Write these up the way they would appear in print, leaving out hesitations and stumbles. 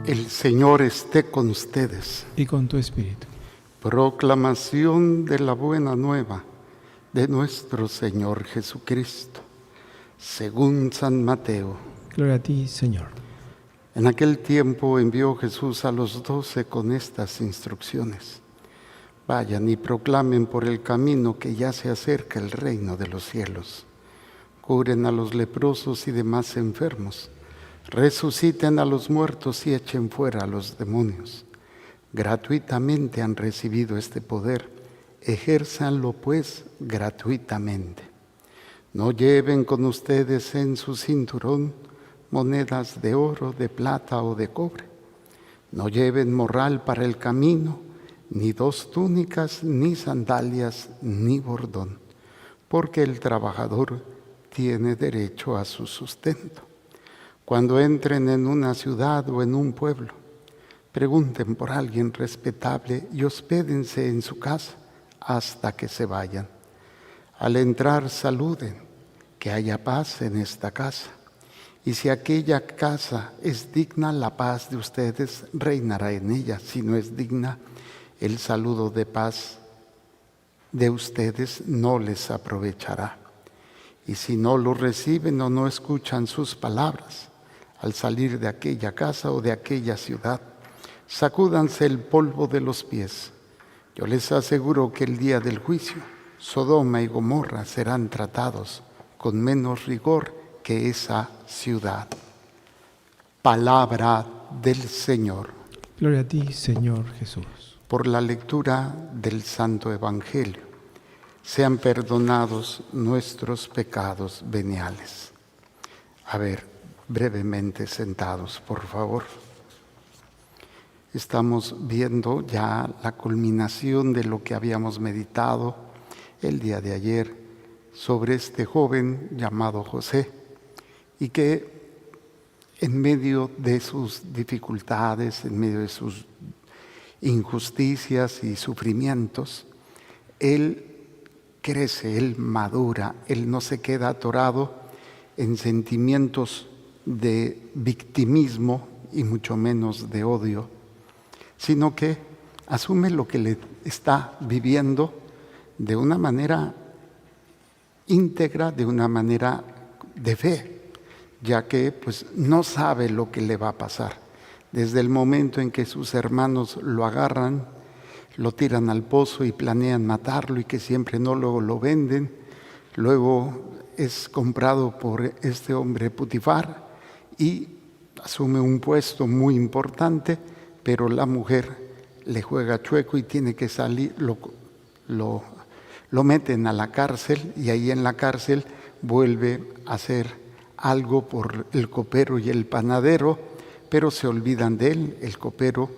El Señor esté con ustedes. Y con tu espíritu. Proclamación de la buena nueva de nuestro Señor Jesucristo, según San Mateo. Gloria a ti, Señor. En aquel tiempo envió Jesús a los 12 con estas instrucciones. Vayan y proclamen por el camino que ya se acerca el reino de los cielos. Curen a los leprosos y demás enfermos. Resuciten a los muertos y echen fuera a los demonios. Gratuitamente han recibido este poder, ejérzanlo pues gratuitamente. No lleven con ustedes en su cinturón monedas de oro, de plata o de cobre. No lleven morral para el camino, ni 2 túnicas, ni sandalias, ni bordón, porque el trabajador tiene derecho a su sustento. Cuando entren en una ciudad o en un pueblo, pregunten por alguien respetable y hospédense en su casa hasta que se vayan. Al entrar saluden, que haya paz en esta casa. Y si aquella casa es digna, la paz de ustedes reinará en ella. Si no es digna, el saludo de paz de ustedes no les aprovechará. Y si no lo reciben o no escuchan sus palabras, al salir de aquella casa o de aquella ciudad, sacúdanse el polvo de los pies. Yo les aseguro que el día del juicio, Sodoma y Gomorra serán tratados con menos rigor que esa ciudad. Palabra del Señor. Gloria a ti, Señor Jesús. Por la lectura del Santo Evangelio, sean perdonados nuestros pecados veniales. A ver, brevemente sentados, por favor. Estamos viendo ya la culminación de lo que habíamos meditado el día de ayer sobre este joven llamado José, y que en medio de sus dificultades, en medio de sus injusticias y sufrimientos, él crece, él madura, él no se queda atorado en sentimientos de victimismo y mucho menos de odio, sino que asume lo que le está viviendo de una manera íntegra, de una manera de fe, ya que pues no sabe lo que le va a pasar. Desde el momento en que sus hermanos lo agarran, lo tiran al pozo y planean matarlo y que siempre no luego lo venden, luego es comprado por este hombre Potifar y asume un puesto muy importante, pero la mujer le juega chueco y tiene que salir, lo meten a la cárcel y ahí en la cárcel vuelve a hacer algo por el copero y el panadero, pero se olvidan de él, el copero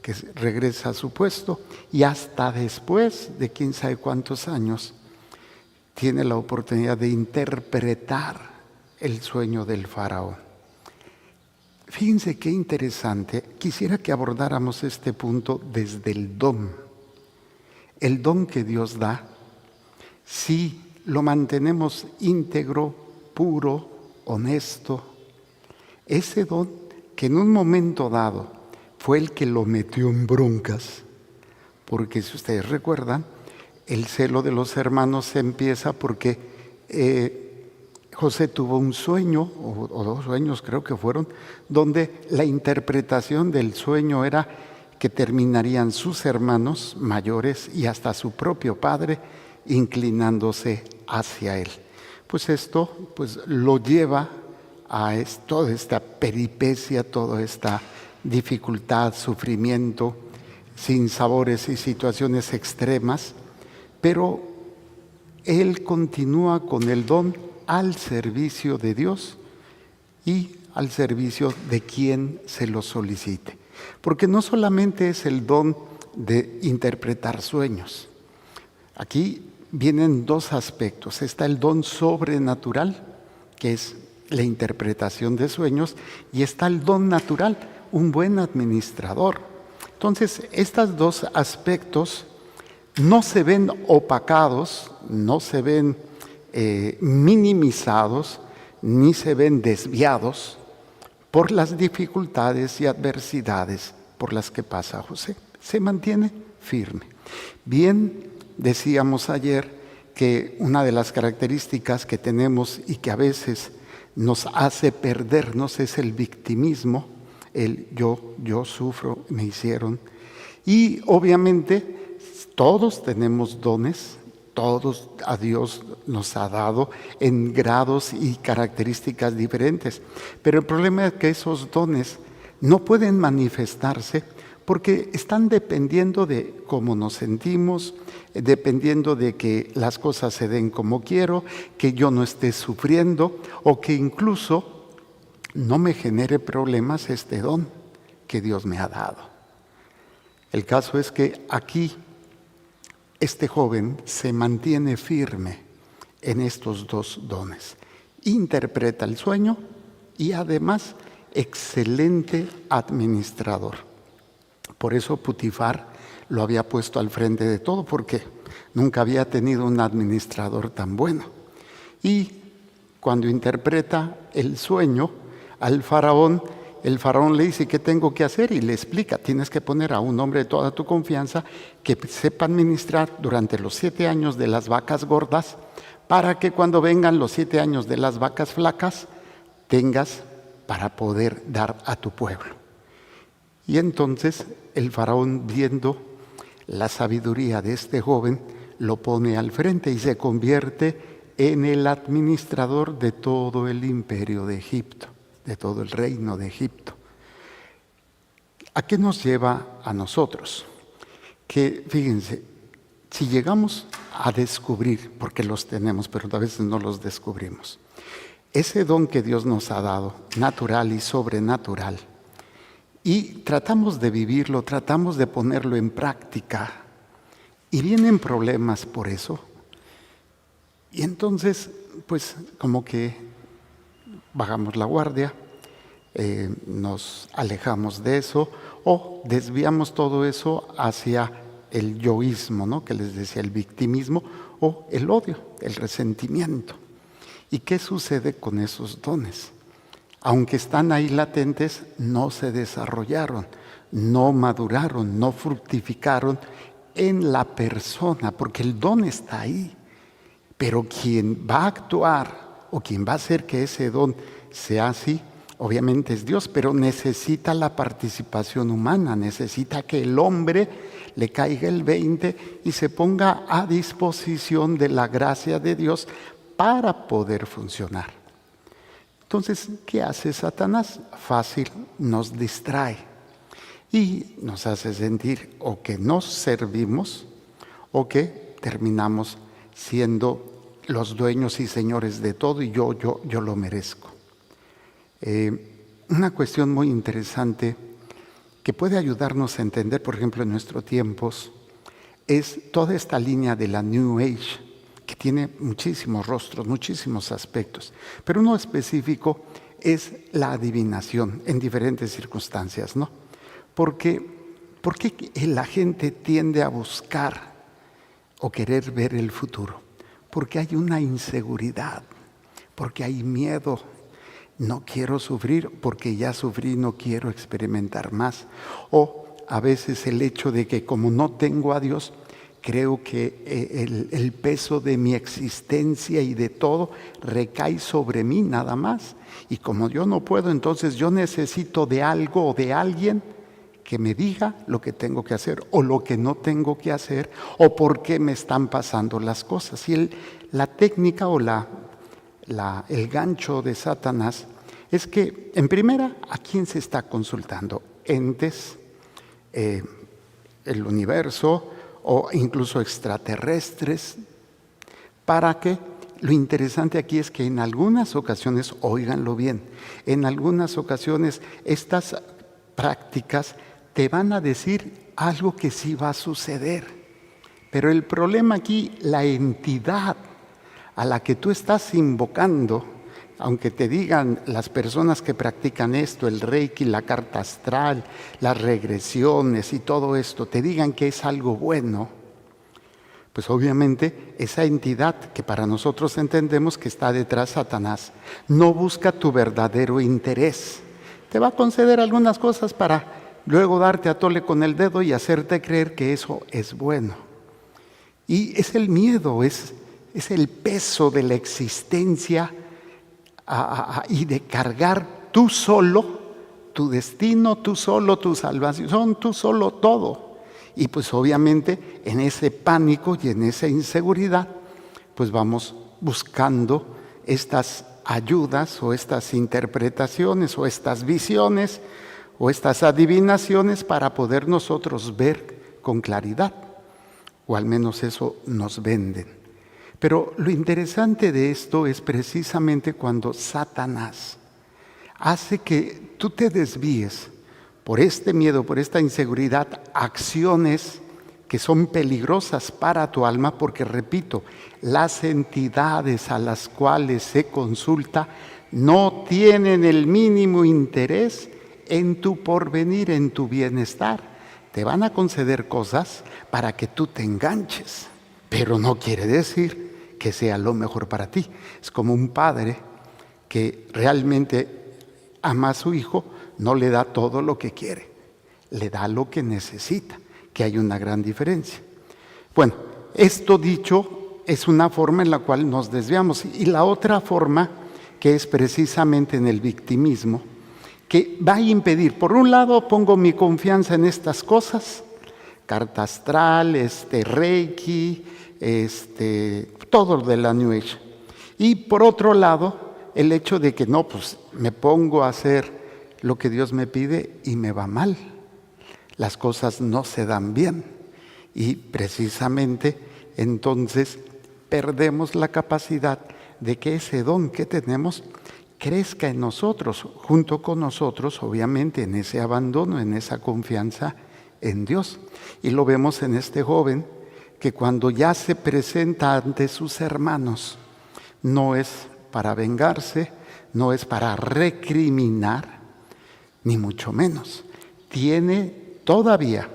que regresa a su puesto y hasta después de quién sabe cuántos años tiene la oportunidad de interpretar el sueño del faraón. Fíjense qué interesante. Quisiera que abordáramos este punto desde el don. El don que Dios da, si lo mantenemos íntegro, puro, honesto, ese don que en un momento dado fue el que lo metió en broncas, porque si ustedes recuerdan, el celo de los hermanos empieza porque José tuvo un sueño, o 2 sueños creo que fueron, donde la interpretación del sueño era que terminarían sus hermanos mayores y hasta su propio padre inclinándose hacia él. Pues esto lo lleva a toda esta peripecia, toda esta dificultad, sufrimiento, sinsabores y situaciones extremas, pero él continúa con el don al servicio de Dios y al servicio de quien se lo solicite. Porque no solamente es el don de interpretar sueños. Aquí vienen 2 aspectos. Está el don sobrenatural, que es la interpretación de sueños, y está el don natural, un buen administrador. Entonces, estos 2 aspectos no se ven opacados, no se ven minimizados, ni se ven desviados por las dificultades y adversidades por las que pasa José. Se mantiene firme. Bien, decíamos ayer que una de las características que tenemos y que a veces nos hace perdernos es el victimismo, el yo sufro, me hicieron. Y obviamente todos tenemos dones, todos a Dios nos ha dado en grados y características diferentes. Pero el problema es que esos dones no pueden manifestarse porque están dependiendo de cómo nos sentimos, dependiendo de que las cosas se den como quiero, que yo no esté sufriendo o que incluso no me genere problemas este don que Dios me ha dado. El caso es que aquí este joven se mantiene firme en estos dos dones. Interpreta el sueño y además excelente administrador. Por eso Putifar lo había puesto al frente de todo, porque nunca había tenido un administrador tan bueno. Y cuando interpreta el sueño al faraón, el faraón le dice: ¿qué tengo que hacer? Y le explica: tienes que poner a un hombre de toda tu confianza que sepa administrar durante los 7 años de las vacas gordas, para que cuando vengan los 7 años de las vacas flacas, tengas para poder dar a tu pueblo. Y entonces el faraón, viendo la sabiduría de este joven, lo pone al frente y se convierte en el administrador de todo el imperio de Egipto, de todo el reino de Egipto. ¿A qué nos lleva a nosotros? Que fíjense, si llegamos a descubrir, porque los tenemos, pero a veces no los descubrimos, ese don que Dios nos ha dado, natural y sobrenatural, y tratamos de vivirlo, tratamos de ponerlo en práctica, y vienen problemas por eso, y entonces pues como que bajamos la guardia, nos alejamos de eso o desviamos todo eso hacia el yoísmo, ¿no? Que les decía, el victimismo o el odio, el resentimiento. ¿Y qué sucede con esos dones? Aunque están ahí latentes, no se desarrollaron, no maduraron, no fructificaron en la persona, porque el don está ahí. Pero quien va a actuar o quien va a hacer que ese don sea así, obviamente es Dios, pero necesita la participación humana, necesita que el hombre le caiga el 20 y se ponga a disposición de la gracia de Dios para poder funcionar. Entonces, ¿qué hace Satanás? Fácil, nos distrae y nos hace sentir o que nos servimos o que terminamos siendo los dueños y señores de todo y yo lo merezco. Una cuestión muy interesante que puede ayudarnos a entender, por ejemplo, en nuestros tiempos, es toda esta línea de la New Age, que tiene muchísimos rostros, muchísimos aspectos, pero uno específico es la adivinación en diferentes circunstancias, ¿no? ¿Por qué la gente tiende a buscar o querer ver el futuro? Porque hay una inseguridad, porque hay miedo. No quiero sufrir porque ya sufrí, no quiero experimentar más. O a veces el hecho de que como no tengo a Dios, creo que el peso de mi existencia y de todo recae sobre mí nada más. Y como yo no puedo, entonces yo necesito de algo o de alguien que me diga lo que tengo que hacer o lo que no tengo que hacer o por qué me están pasando las cosas. Y la técnica o el gancho de Satanás es que, en primera, ¿a quién se está consultando? Entes, el universo o incluso extraterrestres, para que lo interesante aquí es que en algunas ocasiones, óiganlo bien, en algunas ocasiones estas prácticas te van a decir algo que sí va a suceder. Pero el problema aquí, la entidad a la que tú estás invocando, aunque te digan las personas que practican esto, el Reiki, la carta astral, las regresiones y todo esto, te digan que es algo bueno, pues obviamente esa entidad que para nosotros entendemos que está detrás de Satanás, no busca tu verdadero interés, te va a conceder algunas cosas para luego darte a tole con el dedo y hacerte creer que eso es bueno. Y es el miedo, es el peso de la existencia y de cargar tú solo tu destino, tú solo tu salvación, tú solo todo. Y pues obviamente en ese pánico y en esa inseguridad, pues vamos buscando estas ayudas o estas interpretaciones o estas visiones o estas adivinaciones para poder nosotros ver con claridad, o al menos eso nos venden. Pero lo interesante de esto es precisamente cuando Satanás hace que tú te desvíes por este miedo, por esta inseguridad, acciones que son peligrosas para tu alma, porque repito, las entidades a las cuales se consulta no tienen el mínimo interés en tu porvenir, en tu bienestar. Te van a conceder cosas para que tú te enganches, pero no quiere decir que sea lo mejor para ti. Es como un padre que realmente ama a su hijo, no le da todo lo que quiere, le da lo que necesita, que hay una gran diferencia. Bueno, esto dicho es una forma en la cual nos desviamos, y la otra forma, que es precisamente en el victimismo, que va a impedir, por un lado pongo mi confianza en estas cosas, carta astral, Reiki, todo de la New Age, y por otro lado el hecho de que no, pues me pongo a hacer lo que Dios me pide y me va mal, las cosas no se dan bien, y precisamente entonces perdemos la capacidad de que ese don que tenemos crezca en nosotros, junto con nosotros, obviamente, en ese abandono, en esa confianza en Dios. Y lo vemos en este joven que cuando ya se presenta ante sus hermanos, no es para vengarse, no es para recriminar, ni mucho menos. Tiene todavía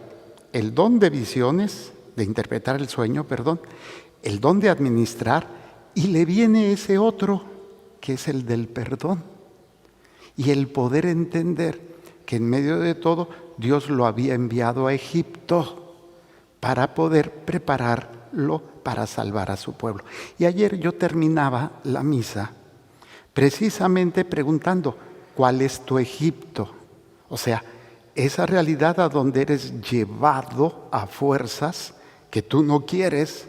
el don de visiones, de interpretar el sueño, el don de administrar, y le viene ese otro, que es el del perdón, y el poder entender que en medio de todo Dios lo había enviado a Egipto para poder prepararlo para salvar a su pueblo. Y ayer yo terminaba la misa precisamente preguntando, ¿cuál es tu Egipto? O sea, esa realidad a donde eres llevado a fuerzas que tú no quieres,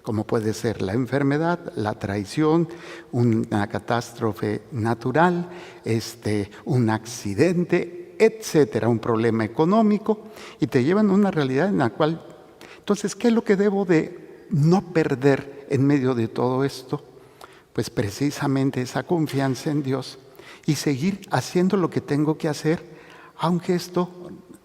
como puede ser la enfermedad, la traición, una catástrofe natural, un accidente, etcétera, un problema económico, y te llevan a una realidad en la cual, entonces, ¿qué es lo que debo de no perder en medio de todo esto? Pues precisamente esa confianza en Dios y seguir haciendo lo que tengo que hacer, aunque esto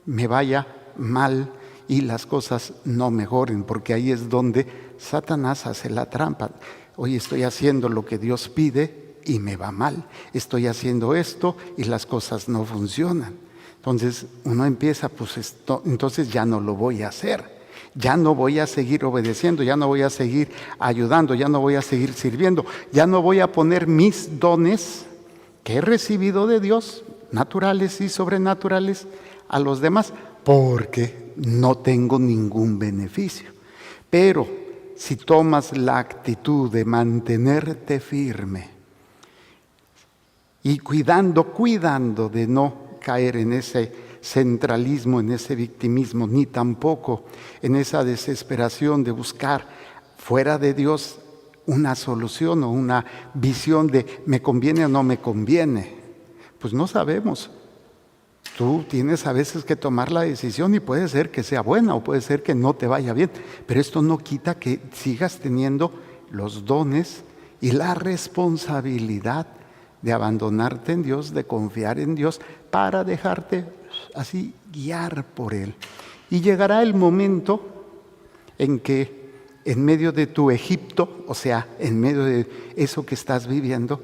me vaya mal y las cosas no mejoren, porque ahí es donde Satanás hace la trampa. Hoy estoy haciendo lo que Dios pide y me va mal. Estoy haciendo esto y las cosas no funcionan. Entonces uno empieza, entonces ya no lo voy a hacer. Ya no voy a seguir obedeciendo, ya no voy a seguir ayudando, ya no voy a seguir sirviendo, ya no voy a poner mis dones que he recibido de Dios, naturales y sobrenaturales, a los demás, porque no tengo ningún beneficio. Pero si tomas la actitud de mantenerte firme y cuidando de no caer en ese centralismo, en ese victimismo, ni tampoco en esa desesperación de buscar fuera de Dios una solución o una visión de me conviene o no me conviene, pues no sabemos. Tú tienes a veces que tomar la decisión y puede ser que sea buena o puede ser que no te vaya bien, pero esto no quita que sigas teniendo los dones y la responsabilidad de abandonarte en Dios, de confiar en Dios para dejarte así guiar por Él. Y llegará el momento en que en medio de tu Egipto, o sea, en medio de eso que estás viviendo,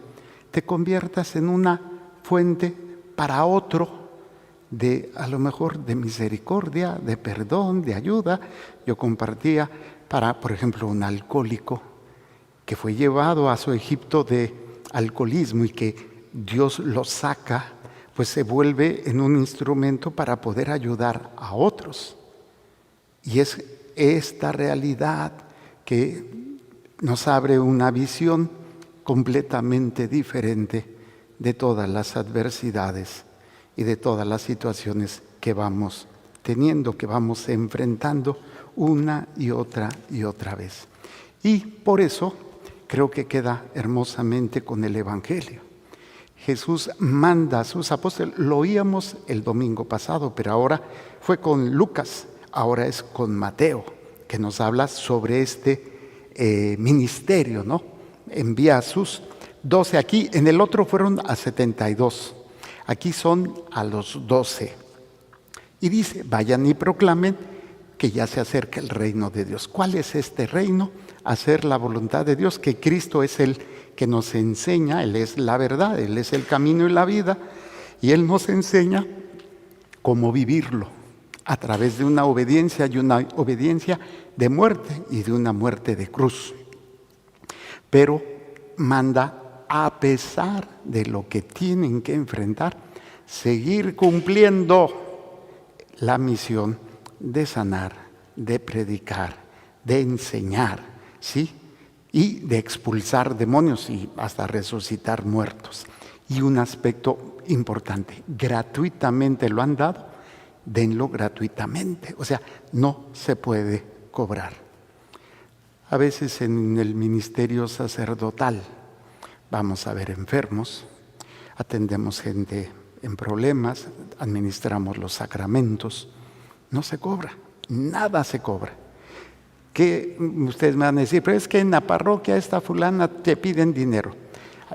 te conviertas en una fuente para otro a lo mejor de misericordia, de perdón, de ayuda. Yo compartía por ejemplo, un alcohólico que fue llevado a su Egipto de alcoholismo y que Dios lo saca, pues se vuelve en un instrumento para poder ayudar a otros. Y es esta realidad que nos abre una visión completamente diferente de todas las adversidades y de todas las situaciones que vamos teniendo, que vamos enfrentando una y otra vez. Y por eso creo que queda hermosamente con el Evangelio. Jesús manda a sus apóstoles, lo oíamos el domingo pasado, pero ahora fue con Lucas, ahora es con Mateo, que nos habla sobre este ministerio, ¿no? Envía a sus 12 aquí, en el otro fueron a 72, aquí son a los 12. Y dice, vayan y proclamen que ya se acerca el reino de Dios. ¿Cuál es este reino? Hacer la voluntad de Dios, que Cristo es el que nos enseña, Él es la verdad, Él es el camino y la vida, y Él nos enseña cómo vivirlo, a través de una obediencia y una obediencia de muerte y de una muerte de cruz. Pero manda, a pesar de lo que tienen que enfrentar, seguir cumpliendo la misión de sanar, de predicar, de enseñar, ¿sí? Y de expulsar demonios y hasta resucitar muertos. Y un aspecto importante, gratuitamente lo han dado, denlo gratuitamente, o sea, no se puede cobrar. A veces en el ministerio sacerdotal vamos a ver enfermos, atendemos gente en problemas, administramos los sacramentos, no se cobra, nada se cobra. Que ustedes me van a decir, pero es que en la parroquia esta fulana te piden dinero.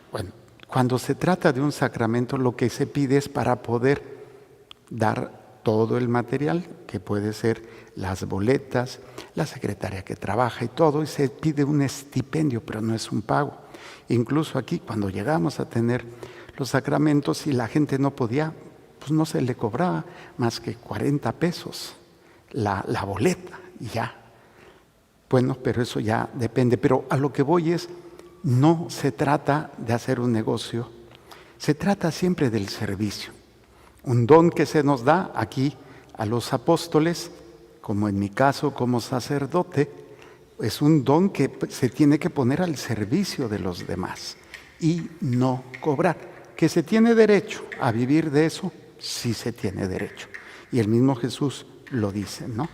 Bueno, cuando se trata de un sacramento, lo que se pide es para poder dar todo el material, que puede ser las boletas, la secretaria que trabaja y todo, y se pide un estipendio, pero no es un pago. Incluso aquí, cuando llegamos a tener los sacramentos y la gente no podía, pues no se le cobraba más que 40 pesos la boleta y ya. Bueno, pero eso ya depende. Pero a lo que voy es, no se trata de hacer un negocio, se trata siempre del servicio. Un don que se nos da aquí a los apóstoles, como en mi caso como sacerdote, es un don que se tiene que poner al servicio de los demás y no cobrar. ¿Que se tiene derecho a vivir de eso? Sí se tiene derecho. Y el mismo Jesús lo dice, ¿no?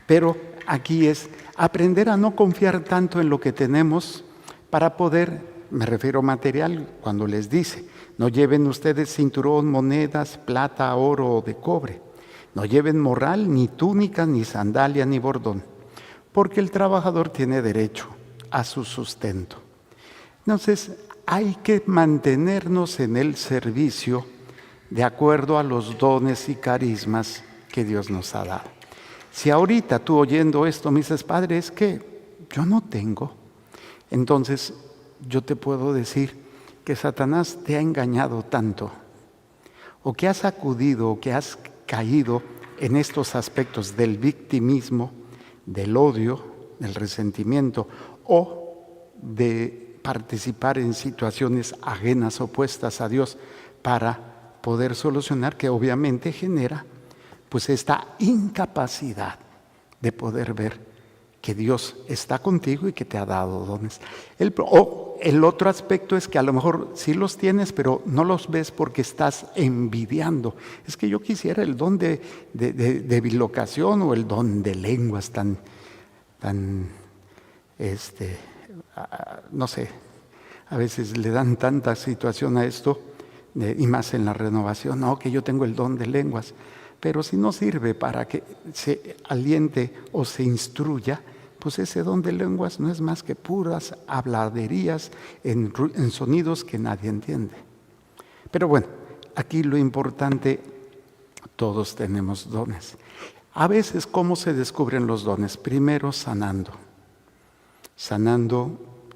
Pero aquí es aprender a no confiar tanto en lo que tenemos para poder, me refiero material, cuando les dice, no lleven ustedes cinturón, monedas, plata, oro o de cobre. No lleven morral, ni túnica, ni sandalia, ni bordón, porque el trabajador tiene derecho a su sustento. Entonces, hay que mantenernos en el servicio de acuerdo a los dones y carismas que Dios nos ha dado. Si ahorita tú oyendo esto me dices, Padre, es que yo no tengo, entonces yo te puedo decir que Satanás te ha engañado tanto, o que has acudido, o que has caído en estos aspectos del victimismo, del odio, del resentimiento, o de participar en situaciones ajenas, opuestas a Dios, para poder solucionar, que obviamente genera pues esta incapacidad de poder ver que Dios está contigo y que te ha dado dones. El otro aspecto es que a lo mejor sí los tienes, pero no los ves porque estás envidiando. Es que yo quisiera el don de bilocación o el don de lenguas no sé, a veces le dan tanta situación a esto, y más en la renovación, no, que yo tengo el don de lenguas. Pero si no sirve para que se aliente o se instruya, pues ese don de lenguas no es más que puras habladerías en sonidos que nadie entiende. Pero bueno, aquí lo importante, todos tenemos dones. A veces, ¿cómo se descubren los dones? Primero, sanando,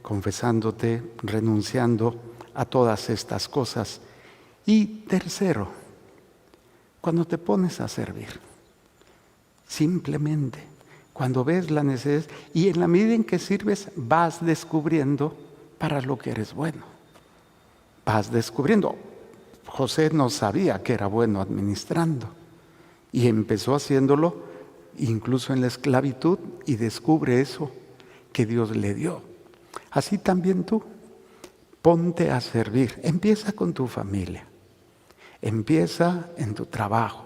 confesándote, renunciando a todas estas cosas. Y tercero, cuando te pones a servir, simplemente, cuando ves la necesidad, y en la medida en que sirves, vas descubriendo para lo que eres bueno. Vas descubriendo. José no sabía que era bueno administrando y empezó haciéndolo incluso en la esclavitud y descubre eso que Dios le dio. Así también tú, ponte a servir. Empieza con tu familia, empieza en tu trabajo,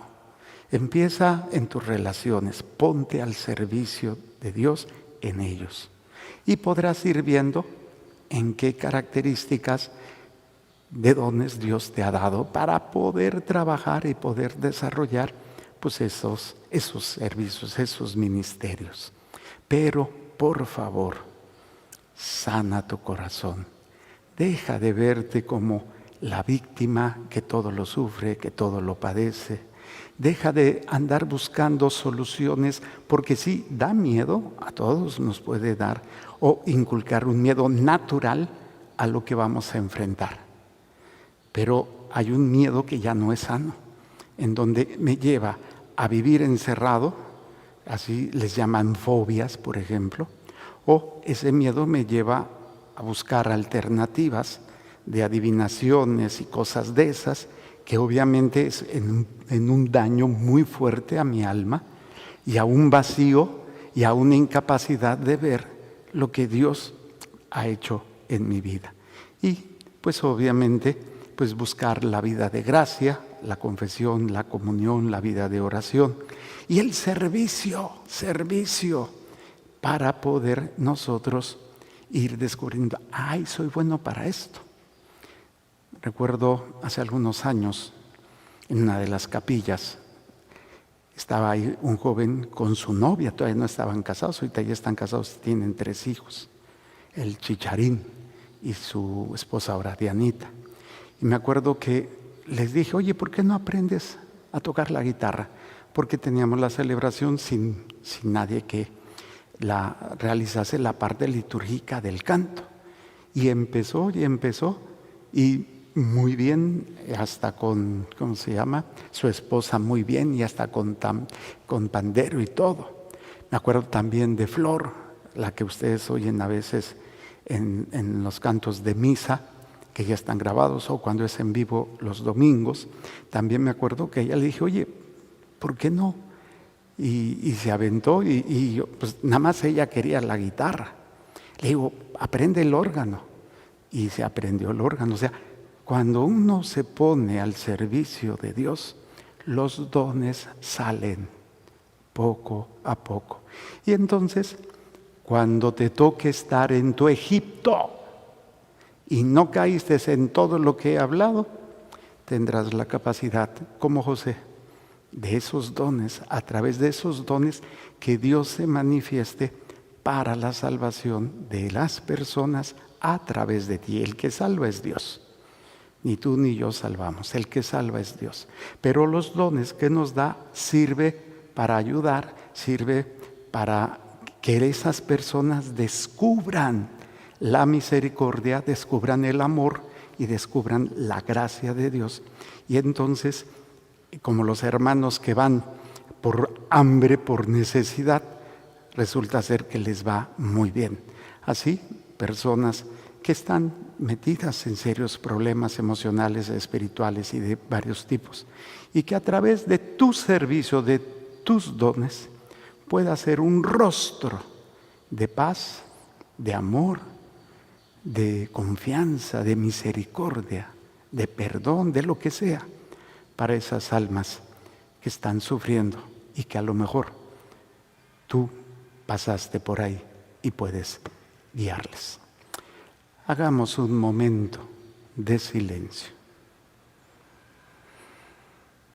empieza en tus relaciones, ponte al servicio de Dios en ellos. Y podrás ir viendo en qué características de dones Dios te ha dado para poder trabajar y poder desarrollar pues esos servicios, esos ministerios. Pero, por favor, sana tu corazón. Deja de verte como la víctima que todo lo sufre, que todo lo padece. Deja de andar buscando soluciones, porque sí, da miedo, a todos nos puede dar, o inculcar un miedo natural a lo que vamos a enfrentar. Pero hay un miedo que ya no es sano, en donde me lleva a vivir encerrado, así les llaman fobias, por ejemplo, o ese miedo me lleva a buscar alternativas de adivinaciones y cosas de esas, que obviamente es en un daño muy fuerte a mi alma y a un vacío y a una incapacidad de ver lo que Dios ha hecho en mi vida. Y pues obviamente pues buscar la vida de gracia, la confesión, la comunión, la vida de oración y el servicio para poder nosotros ir descubriendo, ay, soy bueno para esto. Recuerdo hace algunos años, en una de las capillas, estaba ahí un joven con su novia, todavía no estaban casados, ahorita ya están casados, tienen 3 hijos, el Chicharín y su esposa ahora Dianita. Y me acuerdo que les dije, oye, ¿por qué no aprendes a tocar la guitarra? Porque teníamos la celebración sin nadie que realizase la parte litúrgica del canto. Y empezó, y muy bien, hasta con, ¿cómo se llama? Su esposa muy bien, y hasta con pandero y todo. Me acuerdo también de Flor, la que ustedes oyen a veces en los cantos de misa, que ya están grabados, o cuando es en vivo los domingos. También me acuerdo que ella le dije, oye, ¿por qué no? Y se aventó y yo, pues nada más ella quería la guitarra. Le digo, aprende el órgano. Y se aprendió el órgano. O sea, cuando uno se pone al servicio de Dios, los dones salen poco a poco. Y entonces, cuando te toque estar en tu Egipto y no caíste en todo lo que he hablado, tendrás la capacidad, como José, de esos dones, a través de esos dones, que Dios se manifieste para la salvación de las personas a través de ti. El que salva es Dios. Ni tú ni yo salvamos, el que salva es Dios. Pero los dones que nos da sirve para ayudar, sirve para que esas personas descubran la misericordia, descubran el amor y descubran la gracia de Dios. Y entonces, como los hermanos que van por hambre, por necesidad, resulta ser que les va muy bien. Así, personas que están metidas en serios problemas emocionales, espirituales y de varios tipos, y que a través de tu servicio, de tus dones, pueda ser un rostro de paz, de amor, de confianza, de misericordia, de perdón, de lo que sea, para esas almas que están sufriendo y que a lo mejor tú pasaste por ahí y puedes guiarles. Hagamos un momento de silencio.